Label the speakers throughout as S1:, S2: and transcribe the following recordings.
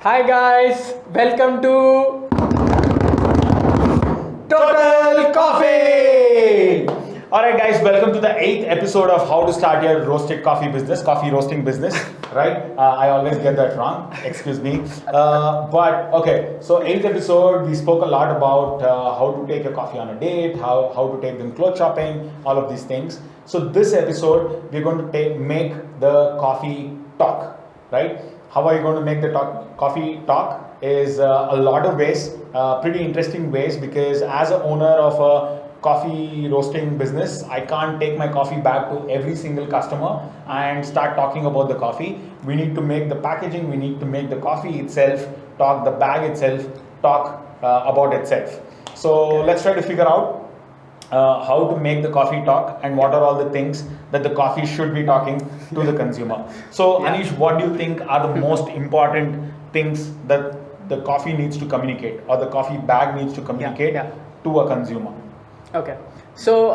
S1: Hi guys, welcome to Total Coffee.
S2: Alright guys, welcome to the 8th episode of how to start your roasted coffee business, coffee roasting business, right? I always get that wrong, excuse me. But okay, so 8th episode, we spoke a lot about how to take your coffee on a date, how to take them clothes shopping, all of these things. So this episode, we're going to make the coffee talk, right? How are you going to make the coffee talk? Is a lot of ways, pretty interesting ways, because as an owner of a coffee roasting business, I can't take my coffee back to every single customer and start talking about the coffee. We need to make the packaging, we need to make the coffee itself talk, the bag itself talk about itself. So let's try to figure out how to make the coffee talk and what are all the things that the coffee should be talking to the consumer. So Anish, what do you think are the most important things that the coffee needs to communicate, or the coffee bag needs to communicate to a consumer?
S1: Okay, so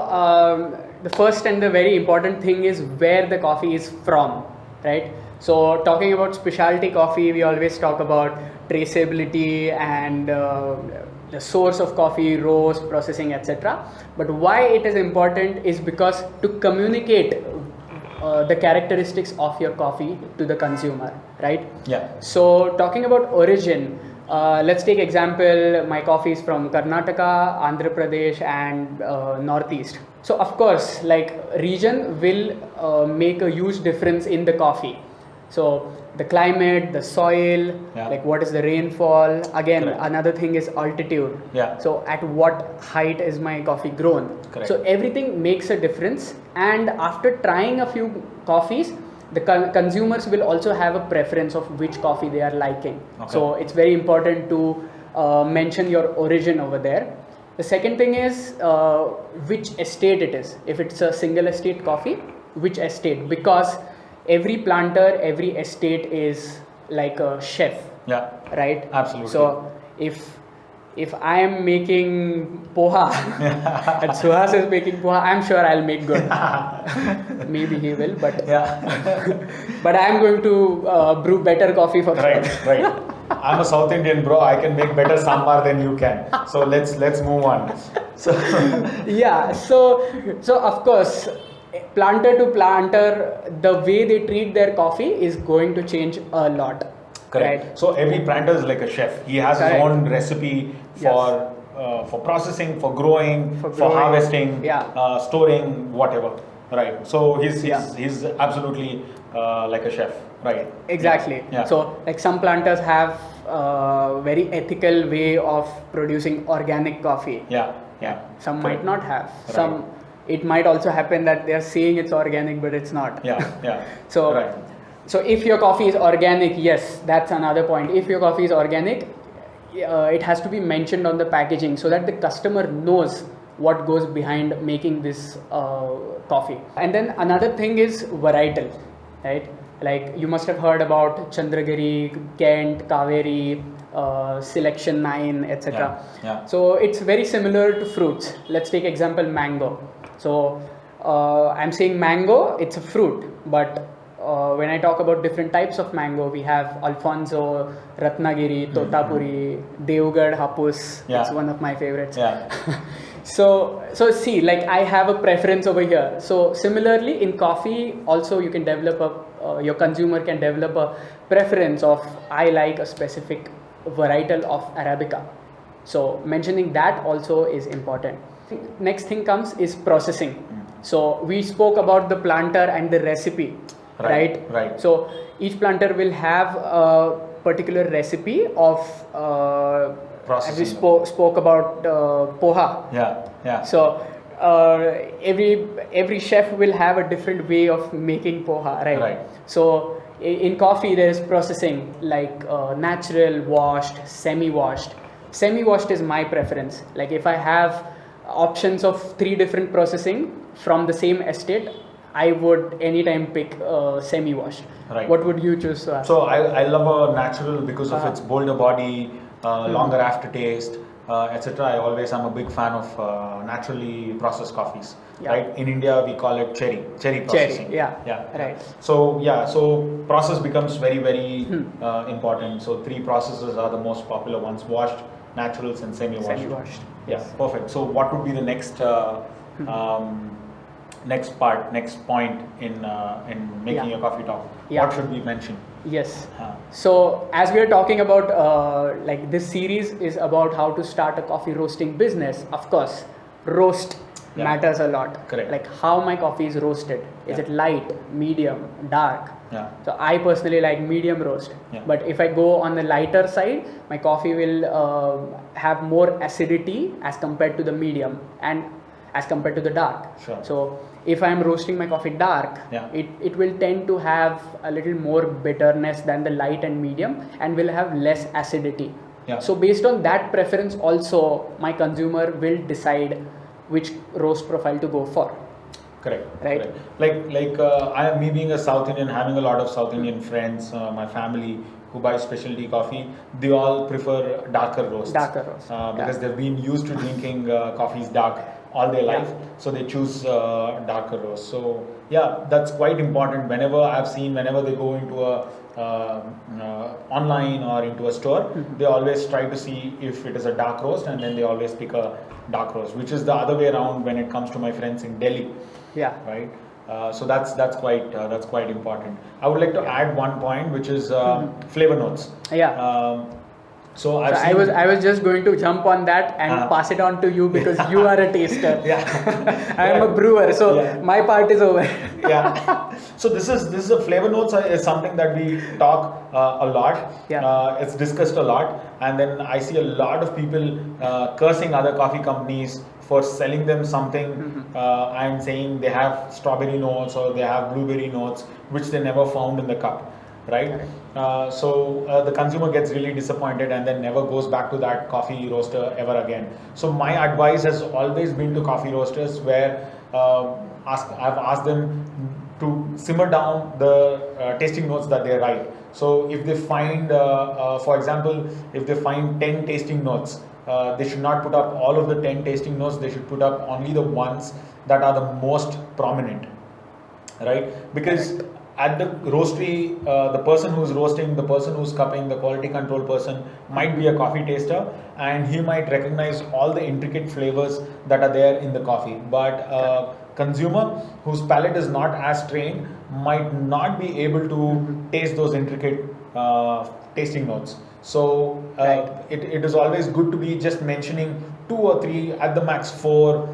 S1: the first and the very important thing is where the coffee is from, right? So talking about specialty coffee, we always talk about traceability and the source of coffee, roast, processing, etc. But why it is important is because to communicate the characteristics of your coffee to the consumer, right?
S2: Yeah.
S1: So talking about origin, let's take example, my coffee is from Karnataka, Andhra Pradesh and Northeast. So of course, like region will make a huge difference in the coffee. So the climate, the soil, like what is the rainfall. Again,
S2: Correct.
S1: Another thing is altitude.
S2: Yeah.
S1: So at what height is my coffee grown?
S2: Correct.
S1: So everything makes a difference. And after trying a few coffees, the consumers will also have a preference of which coffee they are liking.
S2: Okay.
S1: So it's very important to mention your origin over there. The second thing is which estate it is. If it's a single estate coffee, which estate? Because every planter, every estate is like a chef.
S2: Yeah.
S1: Right?
S2: Absolutely.
S1: So if I am making poha and Suhas is making poha, I'm sure I'll make good. Maybe he will, but but I'm going to brew better coffee for
S2: Right,
S1: sure.
S2: right. I'm a South Indian, bro. I can make better sambar than you can. So let's move on. So
S1: Yeah, so of course, planter to planter, the way they treat their coffee is going to change a lot.
S2: correct.
S1: Right?
S2: So every planter is like a chef. He has
S1: Correct.
S2: his own recipe for processing, for growing, for harvesting, storing, whatever. Right. So he's absolutely like a chef. Right.
S1: Exactly.
S2: Yeah.
S1: So like some planters have very ethical way of producing organic coffee.
S2: Yeah. Yeah.
S1: Some
S2: Correct.
S1: might not have.
S2: Right.
S1: Some it might also happen that they are saying it's organic but it's not.
S2: Yeah. Yeah.
S1: So
S2: right.
S1: So if your coffee is organic, yes, that's another point. If your coffee is organic, it has to be mentioned on the packaging so that the customer knows what goes behind making this coffee. And then another thing is varietal, right? Like you must have heard about Chandragiri, Kent, Kaveri, Selection 9, etc.
S2: Yeah.
S1: So it's very similar to fruits. Let's take example mango. So I'm saying mango, it's a fruit, but when I talk about different types of mango, we have Alfonso, Ratnagiri, Totapuri, Devgad, Hapus.
S2: Yeah.
S1: It's one of my favorites.
S2: Yeah.
S1: So see, like I have a preference over here. So similarly in coffee, also you can develop your consumer can develop a preference of I like a specific varietal of Arabica. So mentioning that also is important. Next thing comes is processing. So we spoke about the planter and the recipe. Right. So each planter will have a particular recipe of as we spoke about poha.
S2: Yeah.
S1: So every chef will have a different way of making poha, right? So in coffee there is processing like natural, washed, semi-washed. Semi-washed is my preference. Like if I have options of 3 different processing from the same estate, I would anytime pick semi-washed.
S2: Right.
S1: What would you choose to ask?
S2: So I love a natural because of its bolder body, longer aftertaste, etc. I always am a big fan of naturally processed coffees.
S1: Yeah.
S2: Right? In India, we call it cherry processing.
S1: Yeah. Right.
S2: So process becomes very important. So 3 processes are the most popular ones: washed, naturals, and semi-washed.
S1: Semi-washed.
S2: Yeah,
S1: Yes.
S2: perfect. So what would be the next next point in making
S1: Yeah.
S2: your coffee talk?
S1: Yeah.
S2: What should we mention?
S1: Yes.
S2: Uh,
S1: So as we are talking about, like this series is about how to start a coffee roasting business. Of course, roast
S2: Yeah.
S1: matters a lot.
S2: Correct.
S1: Like how my coffee is roasted. Is
S2: Yeah.
S1: it light, medium, dark?
S2: Yeah.
S1: So I personally like medium roast.
S2: Yeah.
S1: But if I go on the lighter side, my coffee will have more acidity as compared to the medium and as compared to the dark.
S2: Sure.
S1: So if I am roasting my coffee dark,
S2: Yeah.
S1: it will tend to have a little more bitterness than the light and medium and will have less acidity.
S2: Yeah.
S1: So based on that preference also, my consumer will decide which roast profile to go for.
S2: Correct.
S1: Right.
S2: Correct. Like I am me being a South Indian, having a lot of South Indian friends, my family who buy specialty coffee, they all prefer darker roasts.
S1: Darker roast.
S2: Because
S1: Yeah.
S2: they've been used to drinking coffees dark all their life, so they choose darker roast. So yeah, that's quite important. Whenever they go into a online or into a store, they always try to see if it is a dark roast, and then they always pick a dark roast, which is the other way around when it comes to my friends in Delhi.
S1: Yeah.
S2: Right. So that's quite important. I would like to add one point, which is flavor notes.
S1: Yeah.
S2: So
S1: So I was just going to jump on that and pass it on to you because you are a taster.
S2: Yeah.
S1: I am a brewer, so
S2: Yeah.
S1: my part is over.
S2: Yeah. So this is a flavor notes is something that we talk a lot.
S1: Yeah.
S2: It's discussed a lot, and then I see a lot of people cursing other coffee companies for selling them something and saying they have strawberry notes or they have blueberry notes which they never found in the cup. Right. So the consumer gets really disappointed and then never goes back to that coffee roaster ever again. So my advice has always been to coffee roasters where I've asked them to simmer down the tasting notes that they write. So if they find, for example, if they find 10 tasting notes, they should not put up all of the 10 tasting notes. They should put up only the ones that are the most prominent, right? Because at the roastery, the person who's roasting, the person who's cupping, the quality control person might be a coffee taster, and he might recognize all the intricate flavors that are there in the coffee. But consumer whose palate is not as trained might not be able to taste those intricate tasting notes. So it is always good to be just mentioning 2 or 3, at the max 4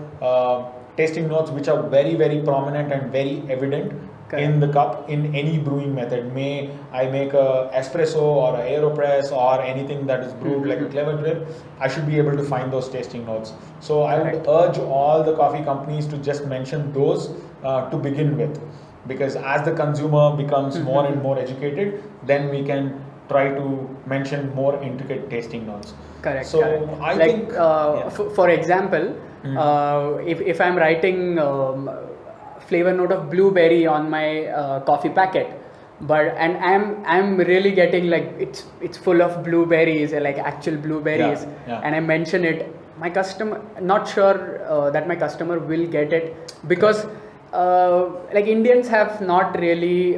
S2: tasting notes which are very prominent and very evident in the cup in any brewing method. May I make a espresso or a AeroPress or anything that is brewed like a clever drip, I should be able to find those tasting notes. So I would urge all the coffee companies to just mention those to begin with, because as the consumer becomes more and more educated, then we can try to mention more intricate tasting notes.
S1: Correct.
S2: So
S1: correct.
S2: I
S1: like,
S2: think
S1: for example, if I'm writing flavor note of blueberry on my coffee packet, and I'm really getting like it's full of blueberries, like actual blueberries, and I mention it, my customer, not sure that my customer will get it, because like Indians have not really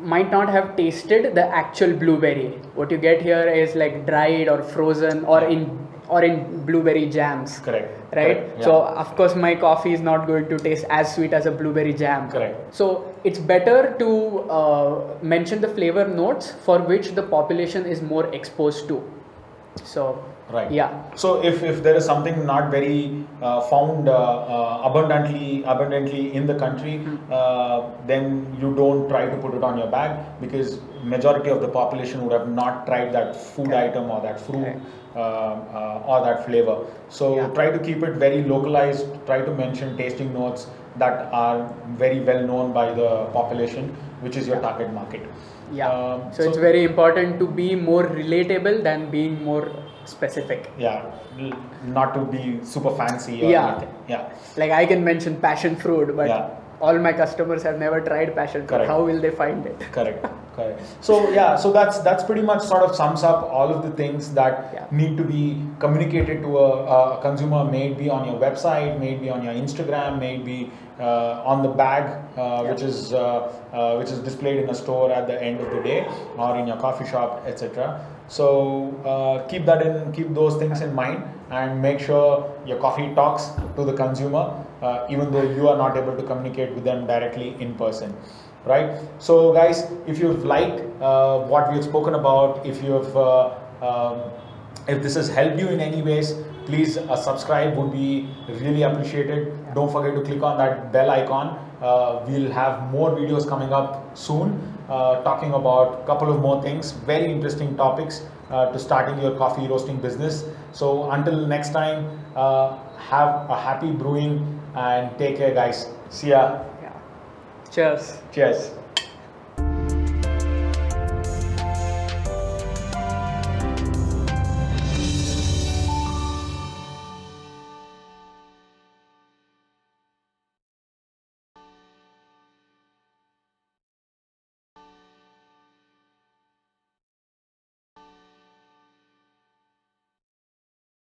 S1: might not have tasted the actual blueberry. What you get here is like dried or frozen or in blueberry jams.
S2: Correct.
S1: Right.
S2: Correct. Yeah.
S1: So of course my coffee is not going to taste as sweet as a blueberry jam.
S2: Correct.
S1: So it's better to mention the flavor notes for which the population is more exposed to. So
S2: right.
S1: Yeah.
S2: So if there is something not very found abundantly in the country, then you don't try to put it on your bag, because majority of the population would have not tried that food item or that fruit or that flavor. So try to keep it very localized. Try to mention tasting notes that are very well known by the population, which is your target market.
S1: Yeah. So it's very important to be more relatable than being more specific.
S2: Yeah, not to be super fancy or anything. Yeah.
S1: Like I can mention passion fruit, but all my customers have never tried passion fruit.
S2: Correct.
S1: How will they find it?
S2: Correct. Okay. So yeah, so that's pretty much sort of sums up all of the things that
S1: Yeah.
S2: need to be communicated to a consumer. May it be on your website, may it be on your Instagram, may it be on the bag,
S1: Yeah.
S2: which is displayed in a store at the end of the day, or in your coffee shop, etc. So keep those things in mind, and make sure your coffee talks to the consumer, even though you are not able to communicate with them directly in person. Right. So, guys, if you've liked what we've spoken about, if this has helped you in any ways, please subscribe would be really appreciated. Don't forget to click on that bell icon. We'll have more videos coming up soon, talking about a couple of more things, very interesting topics to starting your coffee roasting business. So until next time, have a happy brewing and take care, guys. See ya.
S1: Yeah. Cheers.
S2: Cheers.